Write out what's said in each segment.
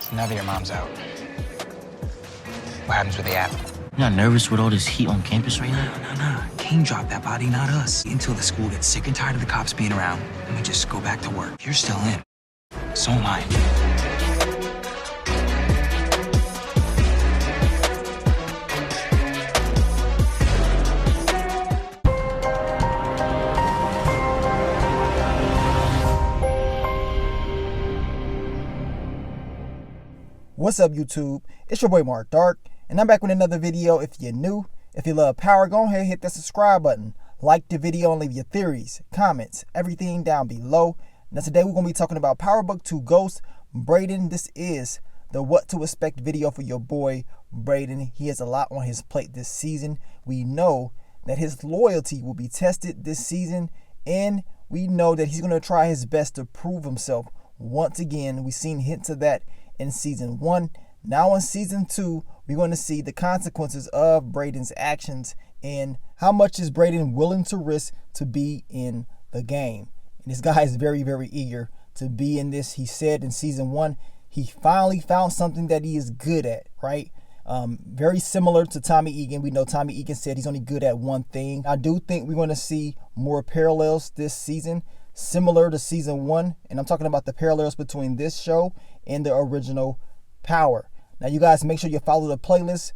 So now that your mom's out, what happens with the app? You're not nervous with all this heat on campus right now? No. Kane dropped that body, not us. Until the school gets sick and tired of the cops being around, and we just go back to work. You're still in. So am I. What's up, YouTube? It's your boy Mark Dark, and I'm back with another video. If you're new, if you love power, go ahead and hit that subscribe button. Like the video and leave your theories, comments, everything down below. Now today we're going to be talking about Power Book 2 Ghost. Brayden, this is the what to expect video for your boy Brayden. He has a lot on his plate this season. We know that his loyalty will be tested this season, and we know that he's going to try his best to prove himself once again. We've seen hints of that in season 1. Now in season 2, we're going to see the consequences of Brayden's actions and how much is Brayden willing to risk to be in the game. And this guy is very, very eager to be in this. He said in season 1, he finally found something that he is good at, right? Very similar to Tommy Egan. We know Tommy Egan said he's only good at one thing. I do think we're going to see more parallels this season, similar to season 1. And I'm talking about the parallels between this show and the original Power. Now, you guys make sure you follow the playlist.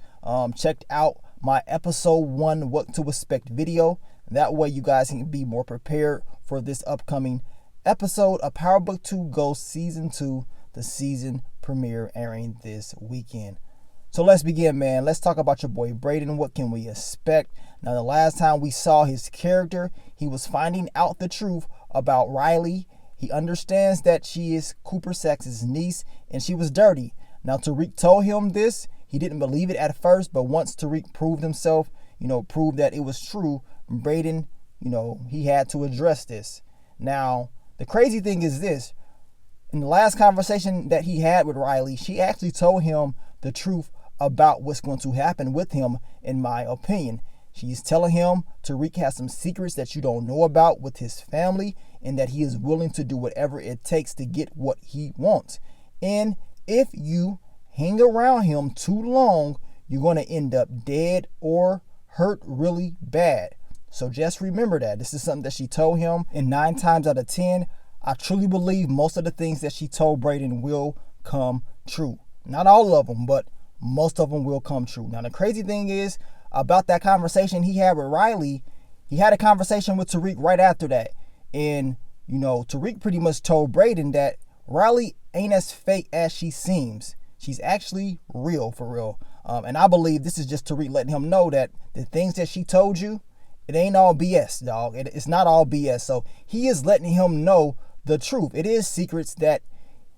Check out my episode 1 what to expect video. That way you guys can be more prepared for this upcoming episode of Power Book 2 Ghost Season 2, the season premiere airing this weekend. So let's begin, man. Let's talk about your boy Brayden. What can we expect? Now, the last time we saw his character, he was finding out the truth about Riley. He understands that she is Cooper Saxe's niece and she was dirty. Now, Tariq told him this. He didn't believe it at first, but once Tariq proved himself, proved that it was true, Brayden, he had to address this. Now, the crazy thing is this. In the last conversation that he had with Riley, she actually told him the truth about what's going to happen with him, in my opinion. She's telling him Tariq has some secrets that you don't know about with his family and that he is willing to do whatever it takes to get what he wants. And if you hang around him too long, you're going to end up dead or hurt really bad. So just remember that. This is something that she told him. And 9 times out of 10, I truly believe most of the things that she told Brayden will come true. Not all of them, but most of them will come true. Now, the crazy thing is about that conversation he had with Riley, he had a conversation with Tariq right after that. And, Tariq pretty much told Brayden that Riley ain't as fake as she seems. She's actually real, for real. And I believe this is just Tariq letting him know that the things that she told you, it ain't all BS, dog. It's not all BS. So he is letting him know the truth. It is secrets that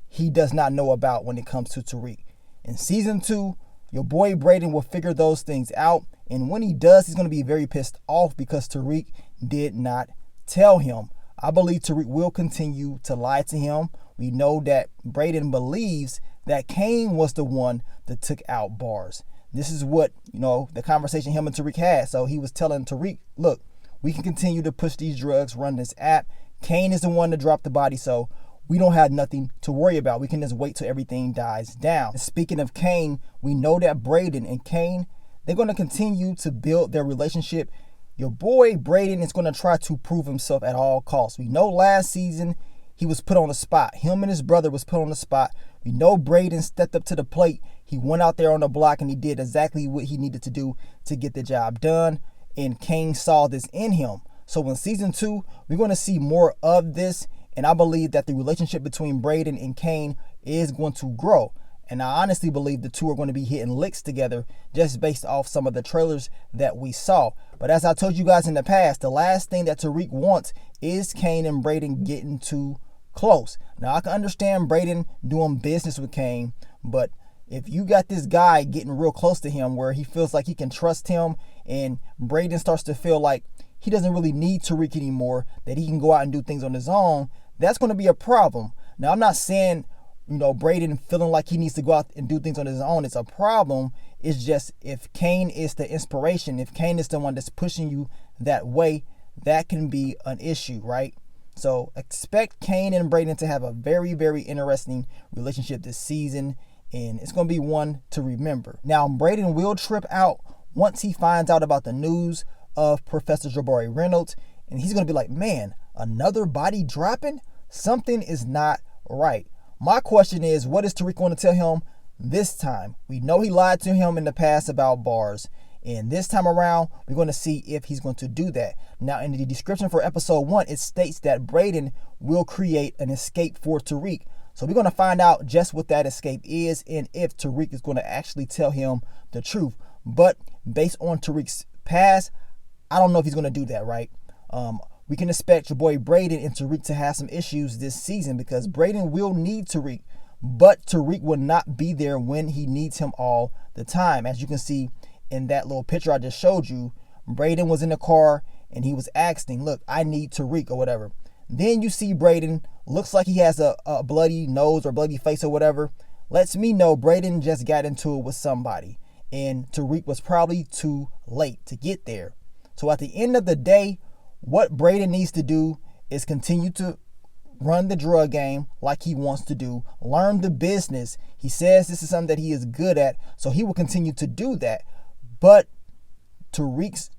he does not know about when it comes to Tariq. In season 2, your boy Brayden will figure those things out. And when he does, he's going to be very pissed off because Tariq did not tell him. I believe Tariq will continue to lie to him. We know that Brayden believes that Kane was the one that took out Bars. This is what, the conversation him and Tariq had. So he was telling Tariq, look, we can continue to push these drugs, run this app. Kane is the one that dropped the body, so we don't have nothing to worry about. We can just wait till everything dies down. And speaking of Kane, we know that Brayden and Kane, they're going to continue to build their relationship. Your boy Brayden is going to try to prove himself at all costs. We know last season he was put on the spot. Him and his brother was put on the spot. We know Brayden stepped up to the plate. He went out there on the block and he did exactly what he needed to do to get the job done. And Kane saw this in him. So in season 2, we're going to see more of this. And I believe that the relationship between Brayden and Kane is going to grow. And I honestly believe the two are going to be hitting licks together just based off some of the trailers that we saw. But as I told you guys in the past, the last thing that Tariq wants is Kane and Brayden getting too close. Now, I can understand Brayden doing business with Kane, but if you got this guy getting real close to him where he feels like he can trust him and Brayden starts to feel like he doesn't really need Tariq anymore, that he can go out and do things on his own, that's going to be a problem. Now, I'm not saying Brayden feeling like he needs to go out and do things on his own, it's a problem. It's just if Kane is the inspiration, if Kane is the one that's pushing you that way, that can be an issue, right? So expect Kane and Brayden to have a very, very interesting relationship this season. and it's going to be one to remember. Now, Brayden will trip out once he finds out about the news of Professor Jabari Reynolds, and he's going to be like, man, another body dropping? Something is not right. My question is, what is Tariq going to tell him this time? We know he lied to him in the past about bars, and this time around, we're going to see if he's going to do that. Now, in the description for episode 1, it states that Brayden will create an escape for Tariq. So we're going to find out just what that escape is and if Tariq is going to actually tell him the truth. But based on Tariq's past, I don't know if he's going to do that, right? We can expect your boy Brayden and Tariq to have some issues this season because Brayden will need Tariq, but Tariq will not be there when he needs him all the time. As you can see in that little picture I just showed you, Brayden was in the car and he was asking, look, I need Tariq or whatever. Then you see Brayden, looks like he has a bloody nose or bloody face or whatever. Lets me know Brayden just got into it with somebody and Tariq was probably too late to get there. So at the end of the day, what Brayden needs to do is continue to run the drug game like he wants to do, learn the business. He says this is something that he is good at, so he will continue to do that. But Tariq's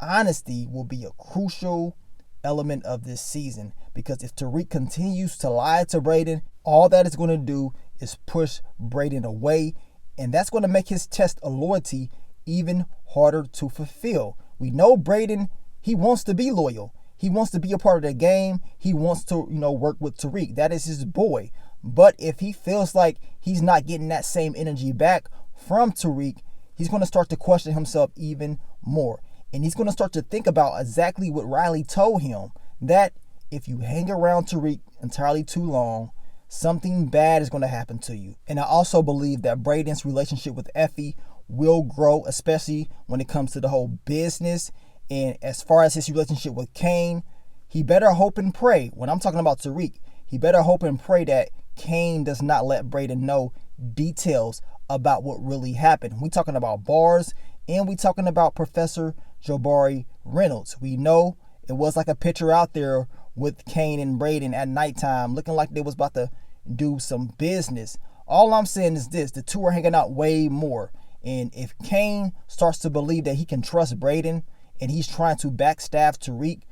honesty will be a crucial element of this season, because if Tariq continues to lie to Brayden, all that is going to do is push Brayden away, and that's going to make his test of loyalty even harder to fulfill. We know Brayden, he wants to be loyal. He wants to be a part of the game. He wants to, work with Tariq. That is his boy. But if he feels like he's not getting that same energy back from Tariq, he's going to start to question himself even more. And he's going to start to think about exactly what Riley told him, that if you hang around Tariq entirely too long, something bad is going to happen to you. And I also believe that Brayden's relationship with Effie will grow, especially when it comes to the whole business. And as far as his relationship with Kane, he better hope and pray. When I'm talking about Tariq, he better hope and pray that Kane does not let Brayden know details about what really happened. We talking about bars, and we talking about Professor Jabari Reynolds. We know it was like a picture out there with Kane and Brayden at nighttime, looking like they was about to do some business. All I'm saying is this: the two are hanging out way more. And if Kane starts to believe that he can trust Brayden and he's trying to backstab Tariq,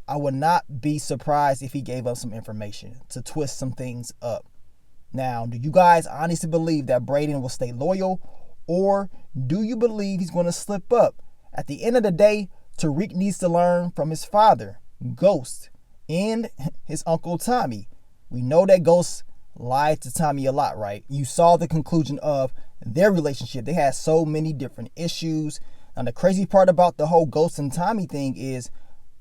I would not be surprised if he gave us some information to twist some things up. Now, do you guys honestly believe that Brayden will stay loyal, or do you believe he's going to slip up? At the end of the day, Tariq needs to learn from his father, Ghost, and his uncle Tommy. We know that Ghost lied to Tommy a lot, right? You saw the conclusion of their relationship. They had so many different issues. And the crazy part about the whole Ghost and Tommy thing is,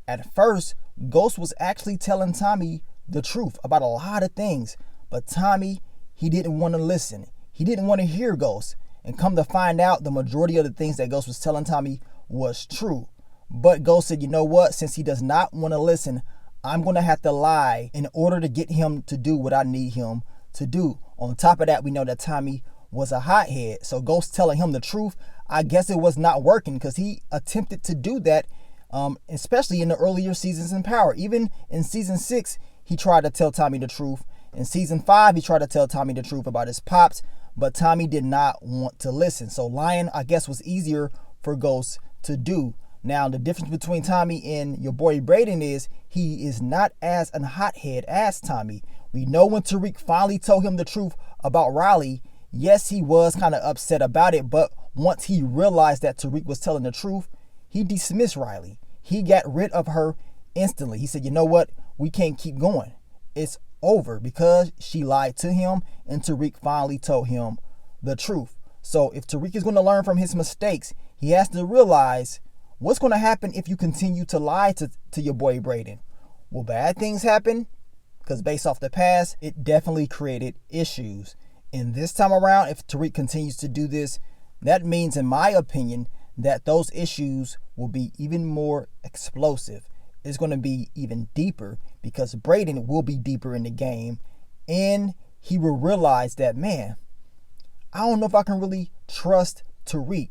at first, Ghost was actually telling Tommy the truth about a lot of things. But Tommy, he didn't want to listen. He didn't want to hear Ghost. And come to find out, the majority of the things that Ghost was telling Tommy was true. But Ghost said, you know what? Since he does not want to listen, I'm going to have to lie in order to get him to do what I need him to do. On top of that, we know that Tommy was a hothead. So Ghost telling him the truth, I guess it was not working, because he attempted to do that, especially in the earlier seasons in Power. Even in season 6, he tried to tell Tommy the truth. In season 5, he tried to tell Tommy the truth about his pops, but Tommy did not want to listen. So lying, I guess, was easier for Ghost to do. Now, the difference between Tommy and your boy Brayden is he is not as a hothead as Tommy. We know when Tariq finally told him the truth about Riley, yes, he was kind of upset about it, but once he realized that Tariq was telling the truth, he dismissed Riley. He got rid of her instantly. He said, you know what? We can't keep going. It's over, because she lied to him and Tariq finally told him the truth. So if Tariq is going to learn from his mistakes, he has to realize what's going to happen if you continue to lie to your boy Brayden. Will bad things happen? Because based off the past, it definitely created issues. And this time around, if Tariq continues to do this, that means, in my opinion, that those issues will be even more explosive. It's going to be even deeper, because Brayden will be deeper in the game, and he will realize that, man, I don't know if I can really trust Tariq.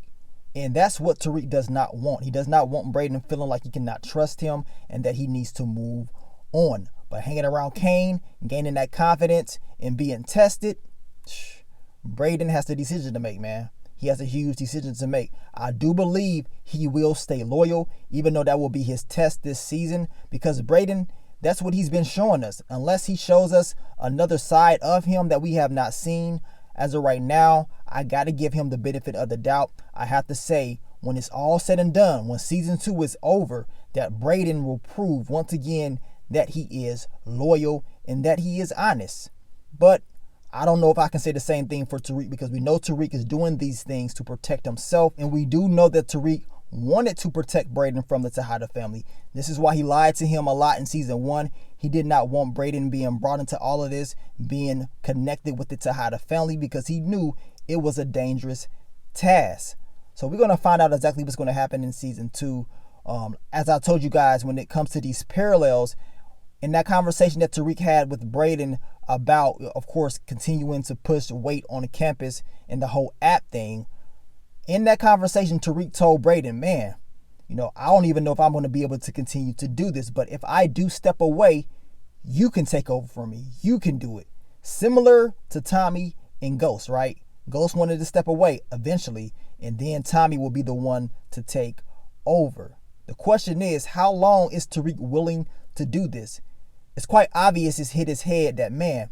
And that's what Tariq does not want. He does not want Brayden feeling like he cannot trust him and that he needs to move on. But hanging around Kane, gaining that confidence and being tested, Brayden has the decision to make, man. He has a huge decision to make. I do believe he will stay loyal, even though that will be his test this season, because Brayden, that's what he's been showing us. Unless he shows us another side of him that we have not seen as of right now, I got to give him the benefit of the doubt. I have to say, when it's all said and done, when season 2 is over, that Brayden will prove once again that he is loyal and that he is honest. But I don't know if I can say the same thing for Tariq, because we know Tariq is doing these things to protect himself. And we do know that Tariq wanted to protect Brayden from the Tejada family. This is why he lied to him a lot in season 1. He did not want Brayden being brought into all of this, being connected with the Tejada family, because he knew it was a dangerous task. So we're going to find out exactly what's going to happen in season 2. As I told you guys, when it comes to these parallels, in that conversation that Tariq had with Brayden about, of course, continuing to push weight on the campus and the whole app thing, in that conversation, Tariq told Brayden, man, I don't even know if I'm going to be able to continue to do this, but if I do step away, you can take over for me. You can do it. Similar to Tommy and Ghost, right? Ghost wanted to step away eventually, and then Tommy will be the one to take over. The question is, how long is Tariq willing to do this? It's quite obvious it's hit his head that, man,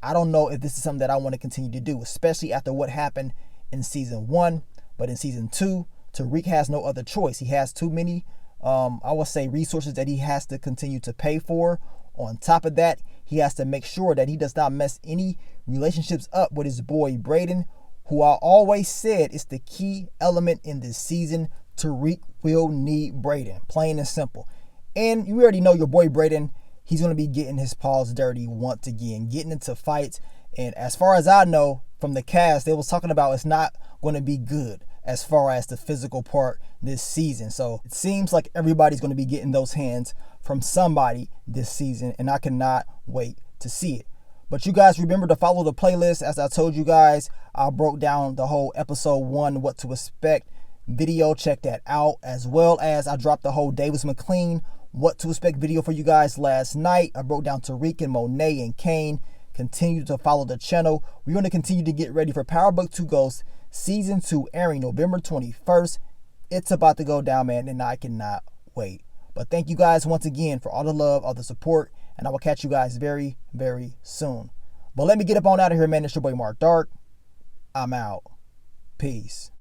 I don't know if this is something that I want to continue to do, especially after what happened in season 1. But in season 2, Tariq has no other choice. He has too many, I would say, resources that he has to continue to pay for. On top of that, he has to make sure that he does not mess any relationships up with his boy Brayden, who I always said is the key element in this season. Tariq will need Brayden, plain and simple. And you already know your boy Brayden, he's going to be getting his paws dirty once again, getting into fights. And as far as I know from the cast, they was talking about it's not going to be good as far as the physical part this season. So it seems like everybody's going to be getting those hands from somebody this season, and I cannot wait to see it. But you guys remember to follow the playlist. As I told you guys, I broke down the whole episode 1, what to expect video. Check that out, as well as I dropped the whole Davis McLean what to expect video for you guys last night. I broke down Tariq and Monet and Kane. Continue to follow the channel. We're going to continue to get ready for Power Book 2 Ghost Season 2 airing November 21st. It's about to go down, man, and I cannot wait. But thank you guys once again for all the love, all the support, and I will catch you guys very, very soon. But let me get up on out of here, man. It's your boy Mark Dark. I'm out. Peace.